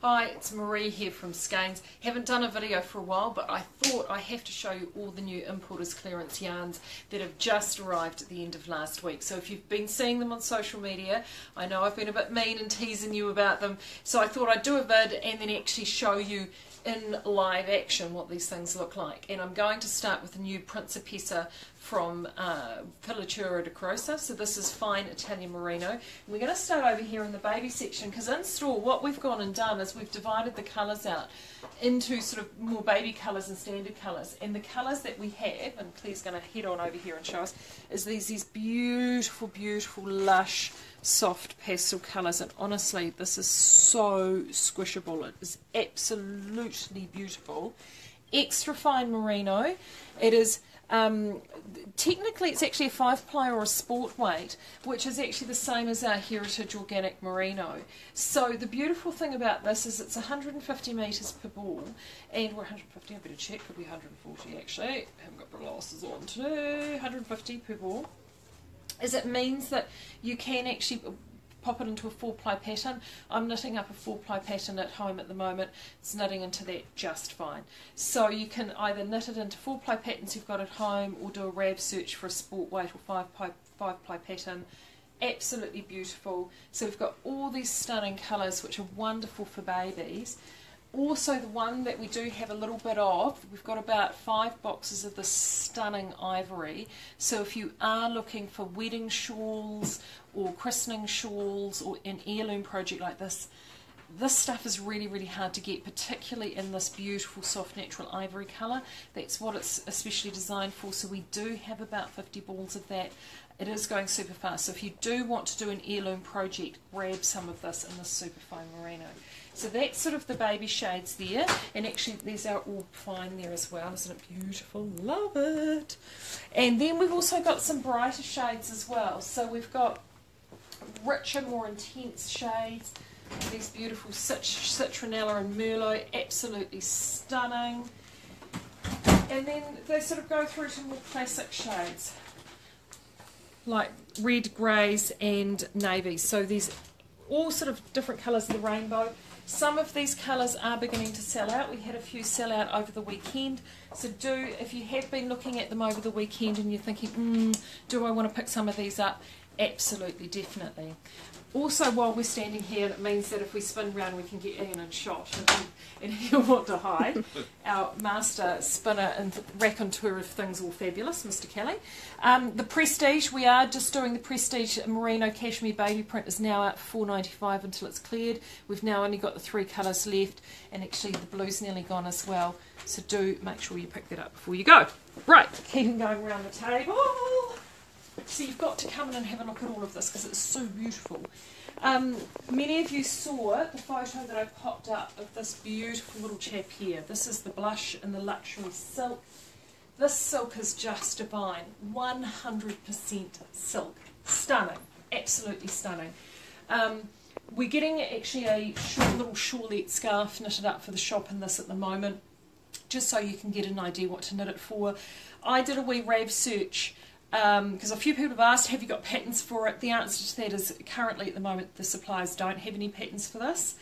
Hi, it's Marie here from Skeinz. Haven't done a video for a while, but I thought I have to show you all the new importers clearance yarns that have just arrived at the end of last week. So if you've been seeing them on social media, I know I've been a bit mean and teasing you about them, so I thought I'd do a vid and then actually show you in live action what these things look like. And I'm going to start with the new Principessa from Filatura di Crosa. So this is fine Italian Merino. And we're going to start over here in the baby section, because in store what we've gone and done is we've divided the colours out into sort of more baby colours and standard colours. And the colours that we have, and Claire's going to head on over here and show us, is these beautiful, beautiful, lush, soft pastel colours. And honestly, this is so squishable. It is absolutely beautiful. Extra fine merino. It is technically it's actually a 5-ply or a sport weight, which is actually the same as our heritage organic merino. So the beautiful thing about this is it's 150 metres per ball, and we're 150, I better check, could be 140 actually, I haven't got my glasses on today, 150 per ball. Is it means that you can actually pop it into a 4-ply pattern. I'm knitting up a 4-ply pattern at home at the moment. It's knitting into that just fine. So you can either knit it into 4-ply patterns you've got at home, or do a RAV search for a sport weight or 5-ply pattern. Absolutely beautiful. So we've got all these stunning colours which are wonderful for babies. Also, the one that we do have a little bit of, we've got about 5 boxes of this stunning ivory. So if you are looking for wedding shawls or christening shawls or an heirloom project like this, this stuff is really, really hard to get, particularly in this beautiful soft natural ivory colour. That's what it's especially designed for. So we do have about 50 balls of that. It is going super fast. So if you do want to do an heirloom project, grab some of this in the Superfine Merino. So that's sort of the baby shades there, and actually these are all fine there as well. Isn't it beautiful? Love it. And then we've also got some brighter shades as well. So we've got richer, more intense shades. These beautiful Citronella and Merlot, absolutely stunning. And then they sort of go through to more classic shades, like red, greys and navies. So these all sort of different colours of the rainbow. Some of these colours are beginning to sell out. We had a few sell out over the weekend. So if you have been looking at them over the weekend and you're thinking, do I want to pick some of these up? Absolutely, definitely. Also, while we're standing here, it means that if we spin round, we can get Ian in shot, and he'll want to hide. Our master spinner and raconteur of things all fabulous, Mr. Kelly. The Prestige, we are just doing the Prestige Merino Cashmere Baby Print, is now out for $4.95 until it's cleared. We've now only got the 3 colours left, and actually the blue's nearly gone as well. So do make sure you pick that up before you go. Right, keeping going around the table. So you've got to come in and have a look at all of this because it's so beautiful. Many of you saw the photo that I popped up of this beautiful little chap here. This is the blush and the luxury silk. This silk is just divine. 100% silk. Stunning. Absolutely stunning. We're getting actually a little shawlette scarf knitted up for the shop in this at the moment, just so you can get an idea what to knit it for. I did a wee RAV search, because a few people have asked, have you got patterns for it? The answer to that is currently at the moment the suppliers don't have any patterns for this.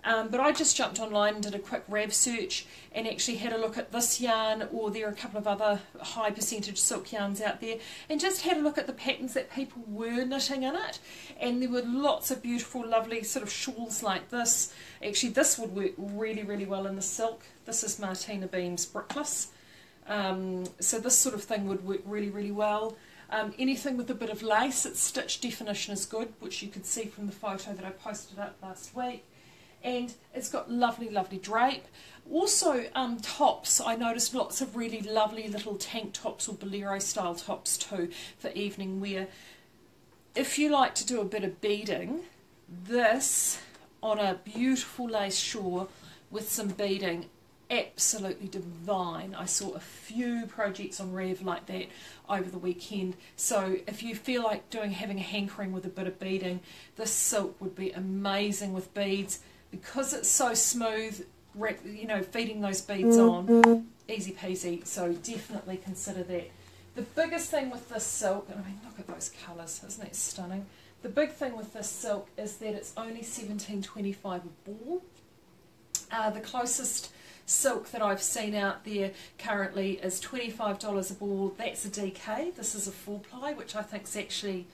But I just jumped online and did a quick RAV search and actually had a look at this yarn, or there are a couple of other high percentage silk yarns out there, and just had a look at the patterns that people were knitting in it. And there were lots of beautiful, lovely sort of shawls like this. Actually, this would work really, really well in the silk. This is Martina Beam's Brickless. So this sort of thing would work really, really well. Anything with a bit of lace, its stitch definition is good, which you could see from the photo that I posted up last week. And it's got lovely, lovely drape. Also, tops. I noticed lots of really lovely little tank tops or bolero style tops too for evening wear. If you like to do a bit of beading, this on a beautiful lace shawl with some beading, absolutely divine. I saw a few projects on Rev like that over the weekend. So if you feel like having a hankering with a bit of beading, this silk would be amazing with beads. Because it's so smooth, you know, feeding those beads on, easy peasy. So definitely consider that. The biggest thing with this silk, and I mean, look at those colours, isn't that stunning? The big thing with this silk is that it's only $17.25 a ball. The closest silk that I've seen out there currently is $25 a ball. That's a DK. This is a 4-ply, which I think is actually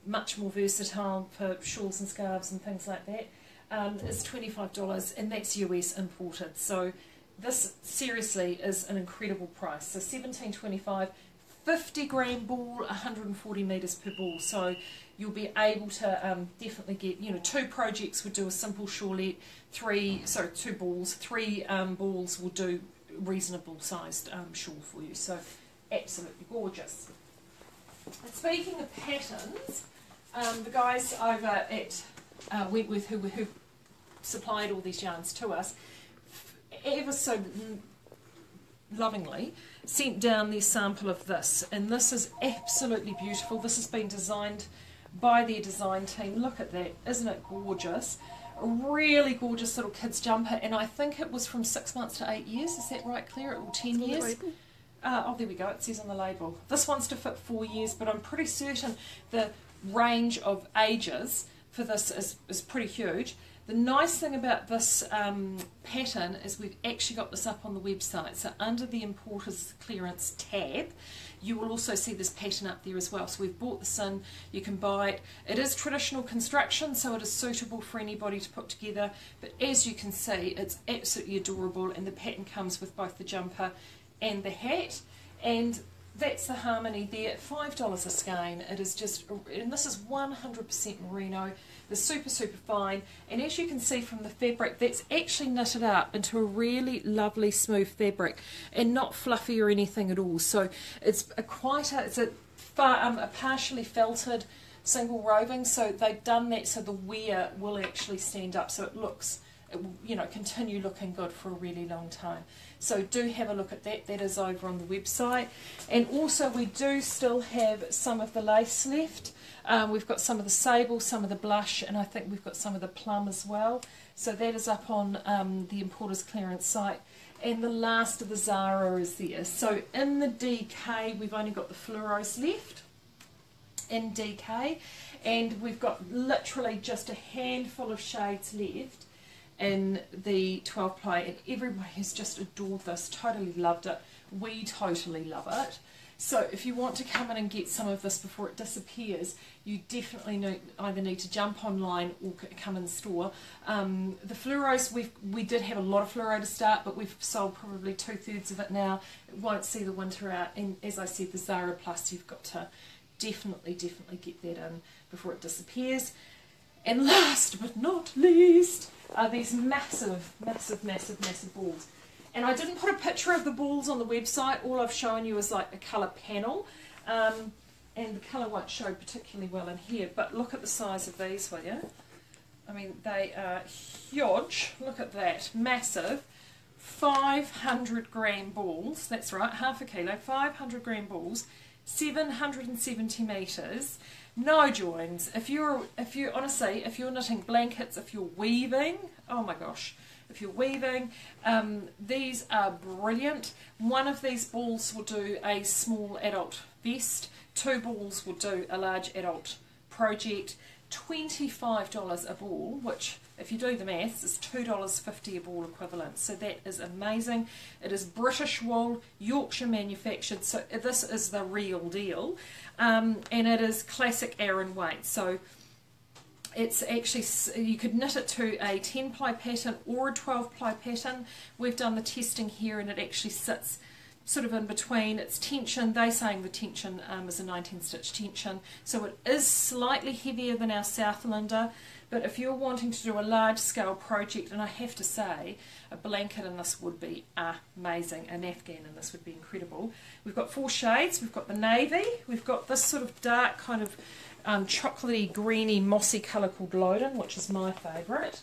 much more versatile for shawls and scarves and things like that. It's $25, and that's US imported. So this seriously is an incredible price. So $17.25, 50 gram ball, 140 meters per ball. So you'll be able to definitely get, 2 projects would do a simple shawlette, 2 balls, 3 balls will do reasonable sized shawl for you. So absolutely gorgeous. And speaking of patterns, the guys over at Wentworth who supplied all these yarns to us, ever so lovingly sent down their sample of this, and this is absolutely beautiful. This has been designed by their design team. Look at that, isn't it gorgeous? A really gorgeous little kids jumper, and I think it was from 6 months to 8 years. Is that right, Claire? Or 10 years? Oh, there we go, it says on the label. This one's to fit 4 years, but I'm pretty certain the range of ages for this is pretty huge. The nice thing about this pattern is we've actually got this up on the website. So under the Importers Clearance tab, you will also see this pattern up there as well. So we've brought this in, you can buy it. It is traditional construction, so it is suitable for anybody to put together. But as you can see, it's absolutely adorable, and the pattern comes with both the jumper and the hat. And that's the harmony there, $5 a skein. It is just, and this is 100% merino. They're super fine, and as you can see from the fabric, that's actually knitted up into a really lovely smooth fabric and not fluffy or anything at all. So it's a partially felted single roving, so they've done that so the wear will actually stand up, so it looks, it will, continue looking good for a really long time. So do have a look at that. That is over on the website. And also we do still have some of the lace left. We've got some of the sable, some of the blush, and I think we've got some of the plum as well. So that is up on the Importers Clearance site. And the last of the Zara is there. So in the DK, we've only got the fluoros left in DK. And we've got literally just a handful of shades left in the 12-ply, and everybody has just adored this, totally loved it. We totally love it. So if you want to come in and get some of this before it disappears, you definitely either need to jump online or come in the store. The fluoros, we did have a lot of fluoro to start, but we've sold probably 2/3 of it now. It won't see the winter out, and as I said, the Zara Plus, you've got to definitely get that in before it disappears. And last but not least are these massive balls. And I didn't put a picture of the balls on the website. All I've shown you is like a colour panel. And the colour won't show particularly well in here. But look at the size of these, will you? I mean, they are huge. Look at that. Massive. 500 gram balls. That's right, half a kilo. 500 gram balls. 770 metres. No joins. If you're honestly, if you're knitting blankets, if you're weaving, oh my gosh, if you're weaving, these are brilliant. One of these balls will do a small adult vest. 2 balls will do a large adult project. $25 a ball, which if you do the maths is $2.50 a ball equivalent, so that is amazing. It is British wool, Yorkshire manufactured, so this is the real deal, and it is classic Aran weight, so it's actually, you could knit it to a 10-ply pattern or a 12-ply pattern. We've done the testing here and it actually sits sort of in between. It's tension, they're saying the tension is a 19-stitch tension, so it is slightly heavier than our Southlander, but if you're wanting to do a large-scale project, and I have to say, a blanket in this would be amazing, an Afghan in this would be incredible. We've got 4 shades, we've got the navy, we've got this sort of dark kind of chocolatey, greeny, mossy colour called Loden, which is my favourite.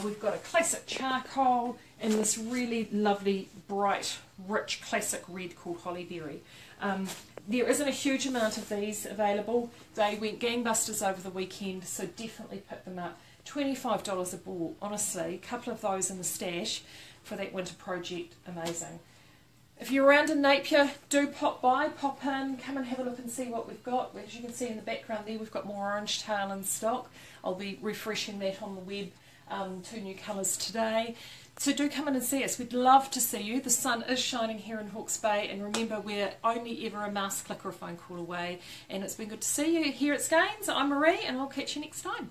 We've got a classic charcoal and this really lovely, bright, rich, classic red called Hollyberry. There isn't a huge amount of these available. They went gangbusters over the weekend, so definitely pick them up. $25 a ball, honestly, a couple of those in the stash for that winter project, amazing. If you're around in Napier, do pop by, pop in, come and have a look and see what we've got. As you can see in the background there, we've got more orange tail in stock. I'll be refreshing that on the web 2 new colours today. So do come in and see us. We'd love to see you. The sun is shining here in Hawke's Bay, and remember, we're only ever a mouse click or a phone call away. And it's been good to see you here at Skeinz. I'm Marie, and I'll catch you next time.